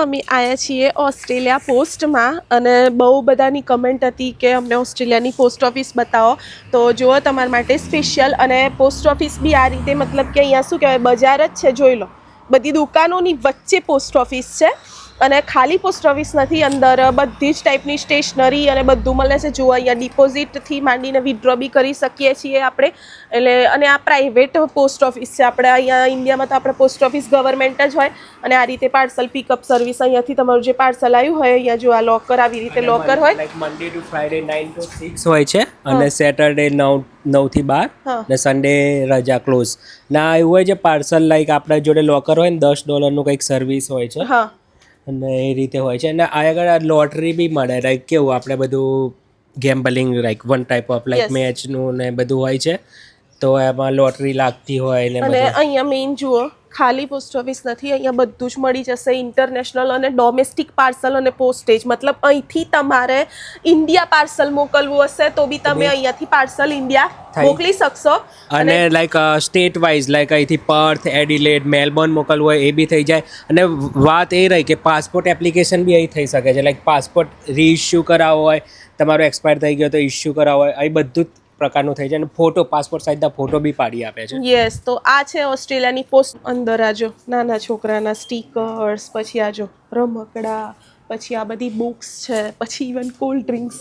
અમે આવ્યા છીએ ઓસ્ટ્રેલિયા પોસ્ટમાં અને બહુ બધાની કમેન્ટ હતી કે અમને ઓસ્ટ્રેલિયાની પોસ્ટ ઓફિસ બતાવો. તો જુઓ તમારા માટે સ્પેશિયલ. અને પોસ્ટ ઓફિસ બી આ રીતે મતલબ કે અહીંયા શું કહેવાય બજાર જ છે, જોઈ લો. બધી દુકાનોની વચ્ચે પોસ્ટ ઓફિસ છે. અને ખાલી પોસ્ટ ઓફિસ નથી, અંદર બધી જ ટાઈપની સ્ટેશનરી અને બધું મળે છે. જુઓ અહીંયા ડિપોઝિટથી માંડીને વિથડ્રો બી કરી શકીએ છીએ આપણે. એટલે અને આ પ્રાઇવેટ પોસ્ટ ઓફિસ છે. આપણે અહીંયા ઇન્ડિયામાં તો આપણે પોસ્ટ ઓફિસ ગવર્મેન્ટ જ હોય. અને આ રીતે પાર્સલ પિકઅપ સર્વિસ અહીંયાથી તમારું જે પાર્સલ આવ્યું હોય અહીંયા જો આ લોકર આવી રીતે લોકર હોય. Like Monday to Friday 9 to 6 હોય છે અને સેટરડે 9 થી 12 ને સન્ડે રજા ક્લોઝ. ના એવું હોય છે પાર્સલ લાઈક આપણા જોડે લોકર હોય ને $10 નું કંઈક સર્વિસ હોય છે. હા, અને એ રીતે હોય છે. અને આ આગળ લોટરી બી મળે, લાઈક કેવું આપણે બધું gambling like one type of like મેચનું ને બધું હોય છે. તો એમાં લોટરી લાગતી હોય ને અને અહીંયા મેઇન જુઓ ખાલી પોસ્ટ ઓફિસ નથી, અહીંયા બધું જ મળી જશે. ઇન્ટરનેશનલ અને ડોમેસ્ટિક પાર્સલ અને પોસ્ટેજ, મતલબ અહીંથી તમારે ઇન્ડિયા પાર્સલ મોકલવું હશે તો બી તમે અહીંયાથી પાર્સલ ઇન્ડિયા મોકલી શકશો. અને લાઈક સ્ટેટ વાઇઝ લાઈક અહીંથી પર્થ, એડિલેડ, મેલબોર્ન મોકલવું હોય એ બી થઈ જાય. અને વાત એ રહી કે પાસપોર્ટ એપ્લિકેશન બી અહીં થઈ શકે છે. લાઈક પાસપોર્ટ રીઇસ્યુ કરાવવો હોય, તમારો એક્સપાયર થઈ ગયો તો ઇસ્યુ કરાવવો હોય, અહીં બધું જ પ્રકારનું થઈ જાય. અને ફોટો, પાસપોર્ટ સાઇઝના ફોટો બી પાડી આપે છે. યસ, તો આ છે ઓસ્ટ્રેલિયાની પોસ્ટ. અંદર આજો નાના છોકરાના સ્ટીકર્સ, પછી આજો રમકડા, પછી આ બધી બુક્સ છે, પછી ઇવન કોલ્ડ ડ્રિંક્સ.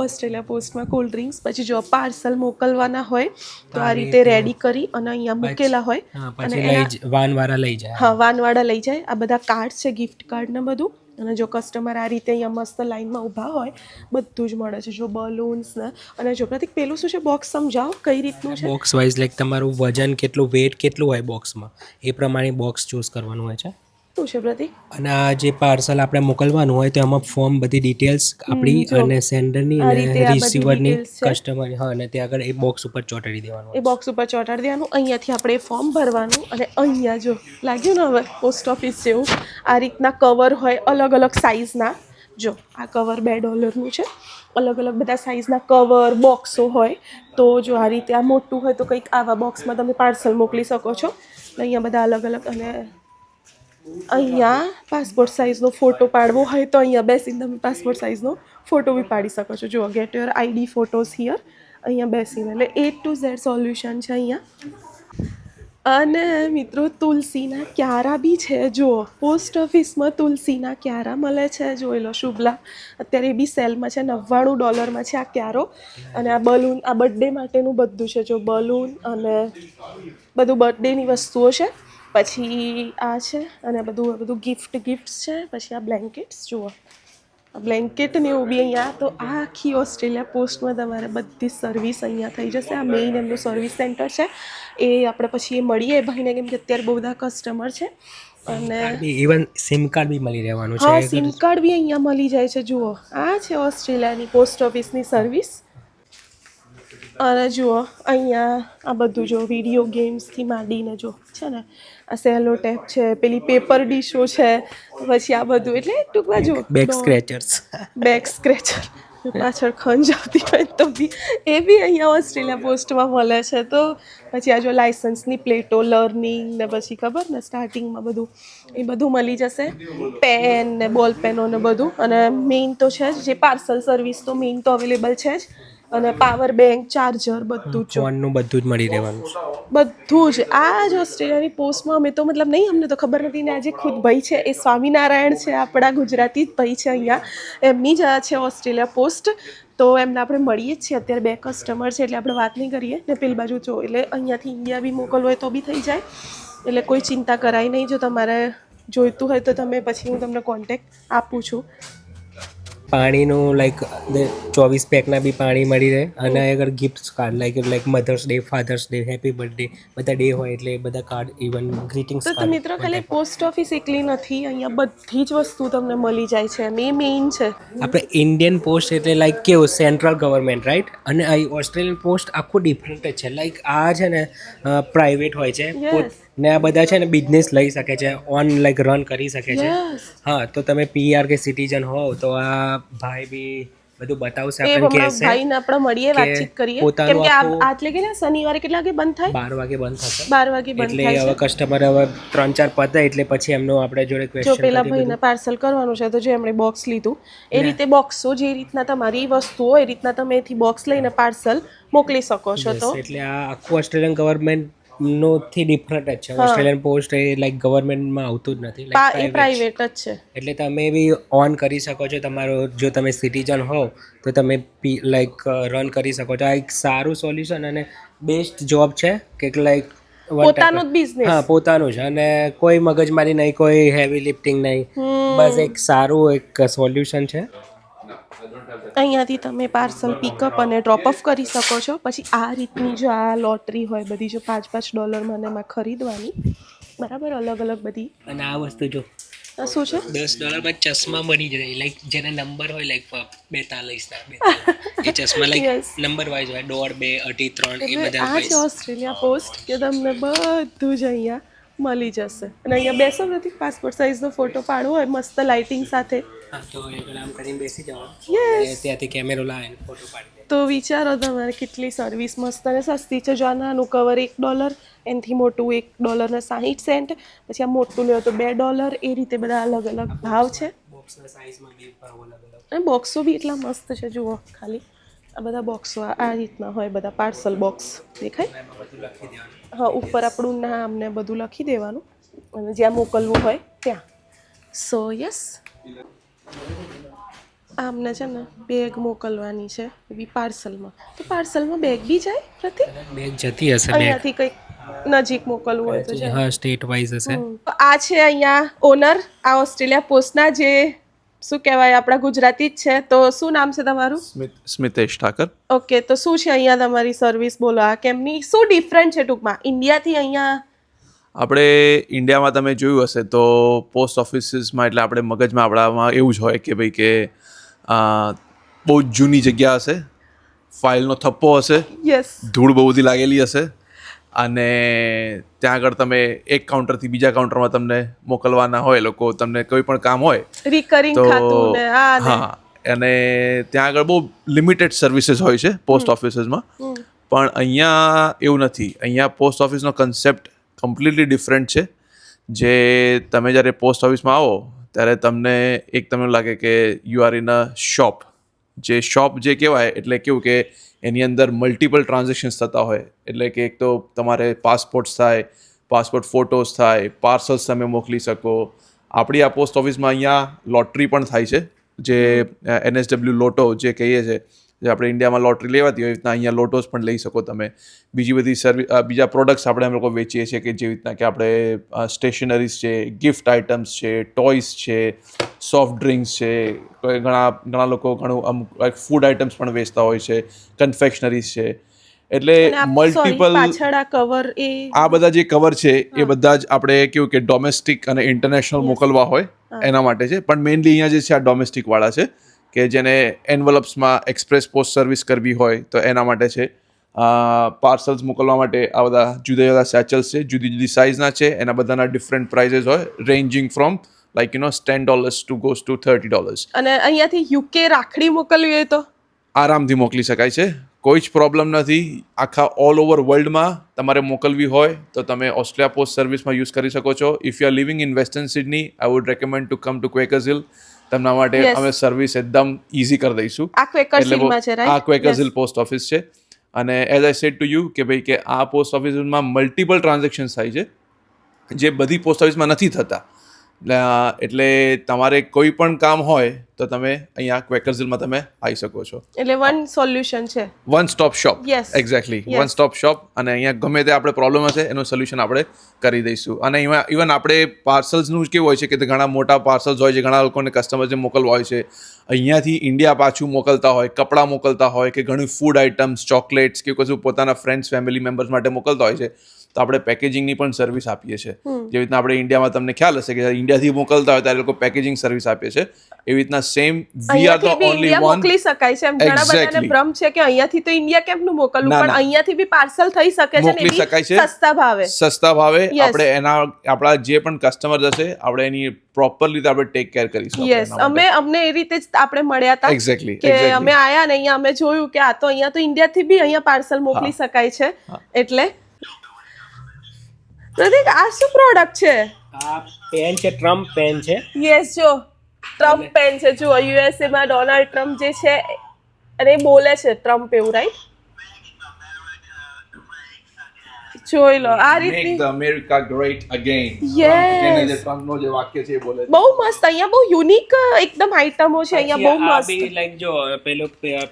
ઓસ્ટ્રેલિયા પોસ્ટમાં કોલ્ડ ડ્રિંક્સ. પછી જો પાર્સલ મોકલવાના હોય તો આ રીતે રેડી કરી અને અહીંયા મૂકેલા હોય. પછી વાનવાળા લઈ જાય. હા, વાનવાળા લઈ જાય. આ બધા કાર્ડ છે, ગિફ્ટ કાર્ડ ને બધું. અને જો કસ્ટમર આ રીતે અહીંયા મસ્ત લાઈનમાં ઊભા હોય, બધું જ મળે છે. જો બલૂન્સ ને. અને જો પ્રતિક પેલું શું છે, બોક્સ સમજાવો કઈ રીતનું છે. બોક્સ વાઇઝ લાઈક તમારું વજન કેટલું, વેટ કેટલું હોય બોક્સમાં, એ પ્રમાણે બોક્સ ચૂઝ કરવાનું હોય છે. શું છે પ્રતિક? અને આ જે પાર્સલ આપણે મોકલવાનું હોય તો એમાં ફોર્મ, બધી ડિટેલ્સ આપણી અને સેન્ડરની અને રિસીવરની, કસ્ટમરની. હા, અને ત્યાં આગળ એ બોક્સ ઉપર ચોંટાડી દેવાનું. એ બોક્સ ઉપર ચોંટાડી દેવાનું. અહીંયાથી આપણે ફોર્મ ભરવાનું. અને અહીંયા જો લાગ્યું ને હવે પોસ્ટ ઓફિસ જેવું આ રીતના કવર હોય અલગ અલગ સાઇઝના. જો આ કવર $2 છે. અલગ અલગ બધા સાઇઝના કવર બોક્સો હોય. તો જો આ રીતે આ મોટું હોય તો કંઈક આવા બોક્સમાં તમે પાર્સલ મોકલી શકો છો. અહીંયા બધા અલગ અલગ. અને અહીંયા પાસપોર્ટ સાઇઝનો ફોટો પાડવો હોય તો અહીંયા બેસીને તમે પાસપોર્ટ સાઇઝનો ફોટો બી પાડી શકો છો. જુઓ, get your ID photos here. અહીંયા બેસીને એટલે A to Z સોલ્યુશન છે અહીંયા. અને મિત્રો તુલસીના ક્યારા બી છે. જુઓ, પોસ્ટ ઓફિસમાં તુલસીના ક્યારા મળે છે. જોઈ લો, શુભલા અત્યારે એ બી સેલમાં છે. $99 છે આ ક્યારો. અને આ બલૂન, આ બર્થડે માટેનું બધું છે. જો બલૂન અને બધું બર્થડેની વસ્તુઓ છે. પછી આ છે અને બધું ગિફ્ટ્સ છે. પછી આ બ્લેન્કેટ્સ જુઓ, આ બ્લેન્કેટ ને એવું બી અહીંયા. તો આ આખી ઓસ્ટ્રેલિયા પોસ્ટમાં તમારે બધી સર્વિસ અહીંયા થઈ જશે. આ મેઇન એમનું સર્વિસ સેન્ટર છે. એ આપણે પછી એ મળીએ ભાઈને, કેમ કે અત્યારે બહુ બધા કસ્ટમર છે. અને ઇવન સિમ કાર્ડ બી મળી રહેવાનું છે. હા, સિમ કાર્ડ બી અહીંયા મળી જાય છે. જુઓ, આ છે ઓસ્ટ્રેલિયાની પોસ્ટ ઓફિસની સર્વિસ. અને જુઓ અહીંયા આ બધું જો વિડીયો ગેમ્સથી માંડીને જો છે ને, આ સેલો ટેપ છે, પેલી પેપર ડીશો છે, પછી આ બધું. એટલે ટૂંકમાં જો બેક સ્ક્રેચર્સ, બેક સ્ક્રેચર પાછળ ખંજ આવતી હોય તો બી એ બી અહીંયા ઓસ્ટ્રેલિયા પોસ્ટમાં મળે છે. તો પછી આ જો લાઇસન્સની પ્લેટો, લર્નિંગ ને પછી ખબર ને સ્ટાર્ટિંગમાં બધું એ બધું મળી જશે. પેન ને બોલ પેનો ને બધું. અને મેઇન તો છે જ જે પાર્સલ સર્વિસ તો મેઇન તો અવેલેબલ છે જ. અને પાવર બેંક, ચાર્જર, બધું જ ફોનનું બધું જ મળી રહેવાનું છે. બધું જ. આ જ ઓસ્ટ્રેલિયાની પોસ્ટમાં અમે તો મતલબ નહીં, અમને તો ખબર નથી. ને આજે ખુદ ભાઈ છે એ સ્વામિનારાયણ છે, આપણા ગુજરાતી જ ભાઈ છે અહીંયા. એમની જ આ છે ઓસ્ટ્રેલિયા પોસ્ટ. તો એમને આપણે મળીએ જ છીએ. અત્યારે 2 કસ્ટમર છે એટલે આપણે વાત નહીં કરીએ ને. પેલી બાજુ જો, એટલે અહીંયાથી ઇન્ડિયા બી મોકલવું હોય તો બી થઈ જાય. એટલે કોઈ ચિંતા કરાય નહીં. જો તમારે જોઈતું હોય તો તમે પછી હું તમને કોન્ટેક્ટ આપું છું. પાણીનું લાઈક 24 પેકના બી પાણી મળી રહે. અને અગર gift card like mother's day, father's day, happy birthday બધા ડે હોય એટલે એ બધા કાર્ડ, ઇવન ગ્રીટિંગ્સ તો મિત્રો ખાલી પોસ્ટ ઓફિસ એકલી નથી, અહીંયા બધી જ વસ્તુ તમને મળી જાય છે. મેઇન છે આપણે ઇન્ડિયન પોસ્ટ એટલે લાઈક કેવું સેન્ટ્રલ ગવર્મેન્ટ, રાઈટ. અને આ ઓસ્ટ્રેલિયન પોસ્ટ આખું ડિફરન્ટ જ છે. લાઈક આ છે ને પ્રાઇવેટ હોય છે ને આ બધા છે ને બિઝનેસ લઈ શકે છે, ઓન લાઈક રન કરી શકે છે. હા, તો તમે PR કે સિટીઝન હોવ તો આ ભાઈ બી બધું બતાવશે, એ આપણને હમણાં કહેશે ભાઈને આપણે મળીએ, કે વાતચીત કરીએ, પોતાનું કેમ કે આખું- આટલે કે શનિવારે કેટલા વાગે બંધ થાય? 12 વાગે બંધ થશે. 12 વાગે બંધ એટલે થાય હવે છે. કસ્ટમર હવે 3-4 પતે એટલે પછી એમનો આપણે જોડે જો ક્વેશ્ચન પેલા કરી ભાઈને બધું. પાર્સલ કરવાનું છે તો જે એમણે બોક્સ લીધું એ ને. રીતે બોક્સો જે રીતના તમારી વસ્તુઓ એ રીતના તમે એથી બોક્સ લઈને પાર્સલ મોકલી શકો છો. યસ, તો એટલે આ આખું ઓસ્ટ્રેલિયન ગવર્મેન્ટનો થી ડિફરન્ટ જ છે. હા. ઓસ્ટ્રેલિયન પોસ્ટ એ લાઈક ગવર્મેન્ટમાં આવતું જ નથી, લાઈક એ પ્રાઇવેટ જ છે. એટલે તમે બી ઓન કરી શકો છો તમારો, જો તમે સિટીઝન હો તો તમે લાઈક રન કરી શકો છો. આ એક સારું સોલ્યુશન અને બેસ્ટ જોબ છે કે લાઈક પોતાનું જ બિઝનેસ. હા, પોતાનું છે અને કોઈ મગજમારી નહીં, કોઈ હેવી લિફ્ટિંગ નહીં, બસ એક સારું એક સોલ્યુશન છે. અહીંયાથી તમે પાર્સલ પિકઅપ અને ડ્રોપ ઓફ કરી શકો છો. પછી આ રીતની જો આ લોટરી હોય બધી, જો $5 મને એમાં ખરીદવાની, બરાબર, અલગ અલગ બધી. અને આ વસ્તુ જો આ શું છે? $10 ચશ્મા બની જાય, લાઈક જેને નંબર હોય લાઈક 42 એ ચશ્મા લાઈક Yes. નંબર વાઇઝ હોય, 1.5, 2, 3 એ એટલે બધા આ છે ઓસ્ટ્રેલિયા પોસ્ટ કે તમને બધું જ અહીંયા મળી જશે. અને અહીંયા બેસો નથી, પાસપોર્ટ સાઇઝનો ફોટો પાડવો હોય મસ્ત લાઇટિંગ સાથે, હા, તો એ આમ કરીને બેસી જવાનું, Yes. ત્યાંથી કેમેરો લાવીને ફોટો પાડી દે. તો વિચારો તમારે કેટલી સર્વિસ મસ્ત અને સસ્તી છે. જો આ નાનું કવર $1, એનાથી મોટું $1.60, પછી આ મોટું લ્યો તો $2, એ રીતે બધા અલગ અલગ ભાવ છે. બોક્સના સાઇઝમાં બી ભાવ અલગ અલગ. અને બોક્સો બી એટલા મસ્ત છે, જુઓ ખાલી આ બધા બોક્સો આ રીતના હોય, બધા પાર્સલ બોક્સ દેખાય. એમાં બધું લખી દેવાનું. હા, ઉપર આપણું નામ ને બધું લખી દેવાનું અને જ્યાં મોકલવું હોય ત્યાં. સો યસ, આમને છે ને બેગ મોકલવાની છે એ બી પાર્સલમાં. તો પાર્સલમાં બેગ બી જાય પ્રતિક? બેગ જતી હશે, બેગ અહીંયાથી કંઈક નજીક મોકલવું હોય તો જાય. હા, સ્ટેટ વાઇઝ હશે. તો આ છે અહીંયા ઓનર આ ઓસ્ટ્રેલિયા પોસ્ટના, જે શું કહેવાય આપણા ગુજરાતી જ છે. તો શું નામ છે તમારું? સ્મિતેશ ઠાકર. ઓકે, તો શું છે અહીંયા તમારી સર્વિસ? બોલો, આ કેમની, શું ડિફરન્ટ છે ટૂંકમાં ઇન્ડિયાથી અહીંયા? આપણે ઇન્ડિયામાં તમે જોયું હશે તો પોસ્ટ ઓફિસીસમાં એટલે આપણે મગજમાં આપણામાં એવું જ હોય કે ભાઈ કે બહુ જ જૂની જગ્યા હશે, ફાઇલનો થપ્પો હશે, યસ, ધૂળ બહુ બધી લાગેલી હશે, અને ત્યાં આગળ તમે એક કાઉન્ટરથી બીજા કાઉન્ટરમાં તમને મોકલવાના હોય, લોકો તમને કોઈ પણ કામ હોય રિકરિંગ તો ખાતું ને આ ને. હા, અને ત્યાં આગળ બહુ લિમિટેડ સર્વિસીસ હોય છે પોસ્ટ ઓફિસીસમાં. પણ અહીંયા એવું નથી. અહીંયા પોસ્ટ ઓફિસનો કન્સેપ્ટ કમ્પ્લીટલી ડિફરન્ટ છે. જે તમે જ્યારે પોસ્ટ ઓફિસમાં આવો ત્યારે તમને તમને લાગે કે you are in a shop. જે શોપ જે કહેવાય એટલે કેવું કે એની અંદર મલ્ટિપલ ટ્રાન્ઝેક્શન્સ થતા હોય. એટલે કે એક તો તમારે પાસપોર્ટ્સ થાય, પાસપોર્ટ ફોટોસ થાય, પાર્સલ્સ તમે મોકલી શકો. આપણી આ પોસ્ટ ઓફિસમાં અહીંયા લોટરી પણ થાય છે, જે NSW લોટો જે કહીએ છીએ, જે આપણે ઇન્ડિયામાં લોટરી લેવાતી હોય, એવી રીતના અહીંયા લોટોસ પણ લઈ શકો તમે. બીજી બધી બીજા પ્રોડક્ટ્સ આપણે અમે લોકો વેચીએ છીએ કે જેવી રીતના કે આપણે સ્ટેશનરીઝ છે, ગિફ્ટ આઇટમ્સ છે, ટોયસ છે, સોફ્ટ ડ્રિંક્સ છે, ઘણા લોકો અમુક ફૂડ આઇટમ્સ પણ વેચતા હોય છે, કન્ફેક્શનરીઝ છે. એટલે મલ્ટિપલ પાછળ આ કવર એ આ બધા જે કવર છે એ બધા જ આપણે કેવું કે ડોમેસ્ટિક અને ઇન્ટરનેશનલ મોકલવા હોય એના માટે છે. પણ મેઇનલી અહીંયા જે છે આ ડોમેસ્ટિક વાળા છે કે જેને એન્વલપ્સમાં એક્સપ્રેસ પોસ્ટ સર્વિસ કરવી હોય તો એના માટે છે. પાર્સલ્સ મોકલવા માટે આ બધા જુદા જુદા સેચલ્સ છે, જુદી જુદી સાઇઝના છે. એના બધાના ડિફરન્ટ પ્રાઇઝીસ હોય, ranging from like $10 to goes to $30. અને અહીંયાથી યુકે રાખડી મોકલવી હોય તો આરામથી મોકલી શકાય છે, કોઈ જ પ્રોબ્લેમ નથી. આખા ઓલ ઓવર વર્લ્ડમાં તમારે મોકલવી હોય તો તમે ઓસ્ટ્રેલિયા પોસ્ટ સર્વિસમાં યુઝ કરી શકો છો. If you are living in Western Sydney, I would recommend to come to Quakers Hill. તમારા માટે Yes. અમે સર્વિસ એકદમ ઇઝી કરી દઈશું. આ ક્વેકર્સ હિલમાં છે, રાઈટ? આ ક્વેકર્સ હિલ પોસ્ટ ઓફિસ છે. અને as I said to you કે ભાઈ કે આ પોસ્ટ ઓફિસમાં મલ્ટિપલ ટ્રાન્ઝેક્શન થાય છે, જે બધી પોસ્ટ ઓફિસમાં નથી થતા. એટલે તમારે કોઈ પણ કામ હોય તો તમે અહીંયા ક્વેકર્સ હિલમાં તમે આવી શકો છો. એટલે વન સોલ્યુશન છે. One stop shop. Yes. Exactly, Yes. One stop shop. અને અહીંયા ગમે તે આપણે પ્રોબ્લેમ હશે એનું સોલ્યુશન આપણે કરી દઈશું. અને ઇવન આપણે પાર્સલ્સનું કેવું હોય છે કે ઘણા મોટા પાર્સલ્સ હોય છે, ઘણા લોકોને કસ્ટમર્સને મોકલવા હોય છે. અહીંયાથી ઇન્ડિયા પાછું મોકલતા હોય, કપડાં મોકલતા હોય કે ઘણી ફૂડ આઇટમ્સ, ચોકલેટ્સ કે કશું પોતાના ફ્રેન્ડ્સ ફેમિલી મેમ્બર્સ માટે મોકલતા હોય છે. તો આપણે પેકેજિંગની પણ સર્વિસ આપીએ છીએ જેવી રીતના આપણે ઇન્ડિયામાં તમને ખ્યાલ હશે કે ઇન્ડિયાથી મોકલતા હોય ત્યારે લોકો પેકેજિંગ સર્વિસ આપે છે એવી રીતના સેમ વી આર ધ અહીંયાથી બી ઓનલી ઇન્ડિયા વન મોકલી શકાય છે એમ ઘણા બધાને Exactly. ભ્રમ છે કે અહીંયાથી તો ઇન્ડિયા કેમનું મોકલવું ના, પણ ના. અહીંયાથી બી પાર્સલ થઈ શકે છે ને મોકલી એ શકાય બી છે. સસ્તા ભાવે સસ્તા ભાવે Yes. આપણે આપણા જે પણ કસ્ટમર હશે આપણે એની પ્રોપર રીતે આપણે ટેક કેર કરીશું યસ અમને એ રીતે જ આપણે મળ્યા હતા Exactly, કે exactly. અમે આયા ને અહીંયા અમે જોયું કે આ તો અહીંયા તો ઇન્ડિયાથી બી અહીંયા પાર્સલ મોકલી હા. શકાય છે એટલે પ્રતીક આ શું પ્રોડક્ટ છે આ પેન છે, ટ્રમ્પ પેન છે. યસ જો ટ્રમ્પ પેન છે જુઓ યુએસએ માં ડોનાલ્ડ ટ્રમ્પ જે છે અને એ બોલે છે ટ્રમ્પ એવું રાઈટ જોઈ લો આ મેક રીતની the America great again Yes. ટ્રમ્પનો જે વાક્ય છે એ બોલે છે. બહુ મસ્ત અહીંયા બહુ યુનિક એકદમ આઈટમો છે અહીંયા બહુ પછી આ મસ્ત બી લાઈક જો પેલું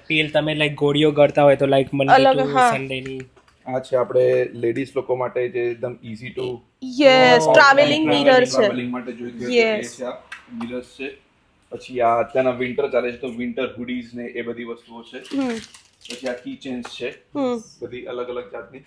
પીલ તમે લાઈક ગોળીઓ કરતા હોય તો લાઈક મંડે અલગ, ટુ હા. સન્ડે ની આ છે આપણે લેડીઝ લોકો માટે જે એકદમ easy to yes travelling mirror છે ટ્રાવેલિંગ માટે જોઈતું હોય તો Yes. એ છે આ મિરર્સ છે પછી આ અત્યારના વિન્ટર ચાલે છે તો વિન્ટર હુડીઝ ને એ બધી વસ્તુઓ છે પછી આ કી ચેન્સ છે બધી અલગ અલગ જાતની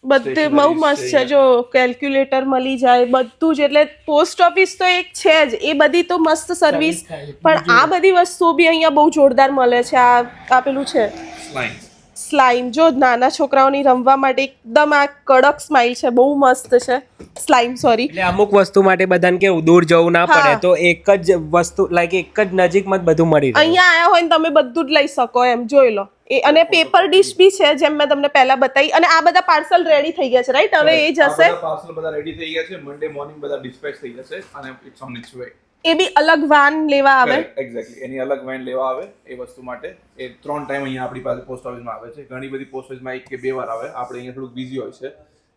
બધે બહુ Stationaries મસ્ત છે છે જો કેલ્ક્યુલેટર મળી જાય બધું જ એટલે પોસ્ટ ઓફિસ તો એક છે જ એ બધી તો મસ્ત સર્વિસ થાય. પણ આ બધી વસ્તુઓ બી અહીંયા બહુ જોરદાર મળે છે આ પેલું છે સ્લાઇમ સ્લાઇમ જો નાના છોકરાઓની રમવા માટે એકદમ આ કડક સ્માઇલ છે બહુ મસ્ત છે સ્લાઇમ સોરી એટલે અમુક વસ્તુ માટે બધાને કેવું દૂર જવું ના પડે હા. તો એક જ વસ્તુ લાઈક એક જ નજીકમાં જ બધું મળી રહે. અહીંયા આયા હોય ને તમે બધું જ લઈ શકો એમ જોઈ લો એ અને પેપર ડીશ બી છે જેમ મેં તમને પહેલા બતાવી અને આ બધા પાર્સલ રેડી થઈ ગયા છે રાઈટ હવે એ જશે પાર્સલ બધા રેડી થઈ ગયા છે મંડે મોર્નિંગ બધા ડિસ્પેચ થઈ જશે અને ઇટ્સ ઓન ઇટ્સ વે એ બી અલગ વાન લેવા આવે એક્ઝેક્ટલી એની અલગ વેન લેવા આવે એ વસ્તુ માટે એ 3 ટાઈમ અહીંયા આપણી પાસે પોસ્ટ ઓફિસમાં આવે છે ઘણી બધી પોસ્ટ ઓફિસમાં 1 કે 2 વાર આવે આપણે અહીંયા થોડુંક બિઝી હોય છે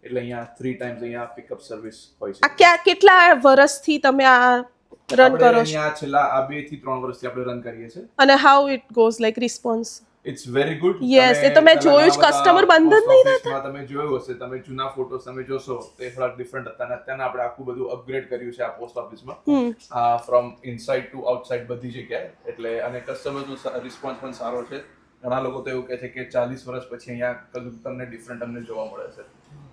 એટલે અહીંયા 3 ટાઈમ્સ અહીંયા પિકઅપ સર્વિસ હોય આ છે કેટલા વર્ષથી તમે આ રન આપણે કરો છો અહીંયા છેલ્લા આ 2 થી 3 વર્ષથી આપણે રન કરીએ છીએ અને how it goes like response it's very good Yes, એ તો મેં જોયું જ, customer બંધ જ નહીં રહેતા. તમે જોયું હશે તમે જૂના ફોટોસ તમે જોશો તે થોડા ડિફરન્ટ હતા અને અત્યારે આપણે આખું બધું અપગ્રેડ કર્યું છે આ પોસ્ટ ઓફિસમાં ફ્રોમ ઇનસાઇડ ટુ આઉટસાઇડ બધી જગ્યાએ એટલે અને કસ્ટમરનો રિસ્પોન્સ પણ સારો છે ઘણા લોકો તો એવું કહે છે કે 40 વર્ષ પછી અહીંયા કશું તમને ડિફરન્ટ અમને જોવા મળે છે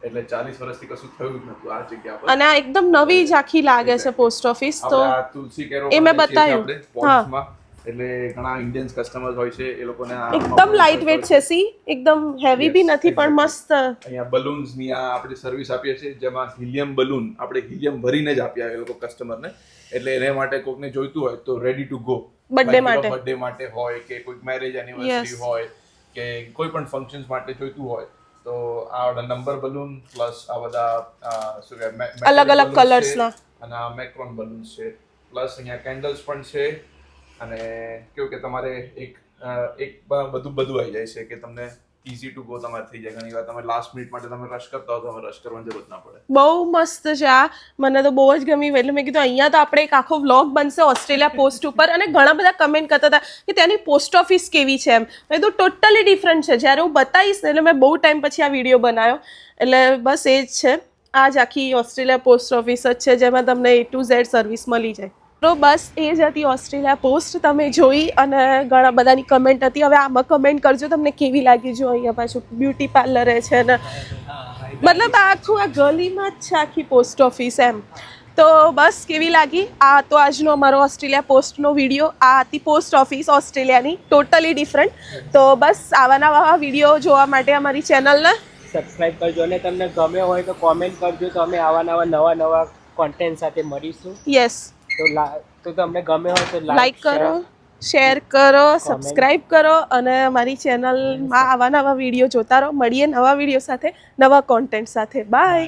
એટલે 40 વર્ષથી કશું થયું જ નતું આ જગ્યા પર અને આ એકદમ નવી જ આખી લાગે છે પોસ્ટ ઓફિસ તો આપણે આ તુલસી કેરો એ મેં બનાવીએ છીએ બતાવ્યું. આપણે પોટ્સમાં એટલે ઘણા ઇન્ડિયન્સ કસ્ટમર્સ હોય છે એ લોકોને આ એકદમ લાઇટ વેટ છે સી એકદમ હેવી બી નથી પણ મસ્ત અહીંયા બલૂન્સ ની આ આપણે સર્વિસ આપીએ છીએ જેમાં હિલિયમ બલૂન આપણે હિલિયમ ભરીને જ આપીએ એ લોકો કસ્ટમરને એટલે એને માટે કોઈકને જોઈતું હોય તો રેડી ટુ ગો Birthday માટે. બર્થડે માટે હોય કે કોઈક મેરેજ એનિવર્સરી હોય કે કોઈ પણ ફંક્શન્સ માટે જોઈતું હોય તો આ નંબર બલૂન પ્લસ આ બધા શું કહેવાય અલગ અલગ balloons colours છે ના. અને આ મેક્રોન બલૂન્સ છે પ્લસ અહીંયા કેન્ડલ્સ પણ છે અને કેવું કે તમારે એક બધું આવી જાય છે કે તમને ઇઝી ટુ ગો તમારે થઈ જાય ઘણી વાર તમે લાસ્ટ મિનિટ માટે તમે રશ કરતા હો તો તમે રશ કરવાની જરૂર ના પડે બહુ મસ્ત છે આ મને તો બહુ જ ગમી એટલે મેં કીધું અહીંયા તો આપણે એક આખો વ્લોગ બનશે ઓસ્ટ્રેલિયા પોસ્ટ ઉપર અને ઘણા બધા કમેન્ટ કરતા હતા કે ત્યાંની પોસ્ટ ઓફિસ કેવી છે એમ મેં કીધું ટોટલી ડિફરન્ટ છે જ્યારે હું બતાવીશ ને એટલે મેં બહુ ટાઈમ પછી આ વિડીયો બનાવ્યો એટલે બસ એ જ છે આ જ આખી ઓસ્ટ્રેલિયા પોસ્ટ ઓફિસ જ છે જેમાં તમને A to Z સર્વિસ મળી જાય તો બસ એ જ હતી ઓસ્ટ્રેલિયા પોસ્ટ તમે જોઈ અને ઘણા બધાની કમેન્ટ હતી હવે આમાં કમેન્ટ કરજો તમને કેવી લાગી જો અહીંયા પાછું બ્યુટી પાર્લરે છે ને મતલબ આખું આ ગલીમાં જ છે આખી પોસ્ટ ઓફિસ એમ તો બસ કેવી લાગી આ તો આજનો અમારો ઓસ્ટ્રેલિયા પોસ્ટનો વિડીયો આ હતી પોસ્ટ ઓફિસ ઓસ્ટ્રેલિયાની ટોટલી ડિફરન્ટ તો બસ આવા નવા વિડીયો જોવા માટે અમારી ચેનલને સબસ્ક્રાઇબ કરજો અને તમને ગમ્યો હોય તો કોમેન્ટ કરજો તો અમે આવા નવા કોન્ટેન્ટ સાથે મળીશું યસ તો તમને ગમ્યો હોય તો લાઈક કરો શેર કરો સબસ્ક્રાઇબ કરો અને અમારી ચેનલમાં આવા નવા વિડીયો જોતા રહો મળીએ નવા વિડીયો સાથે નવા કોન્ટેન્ટ સાથે બાય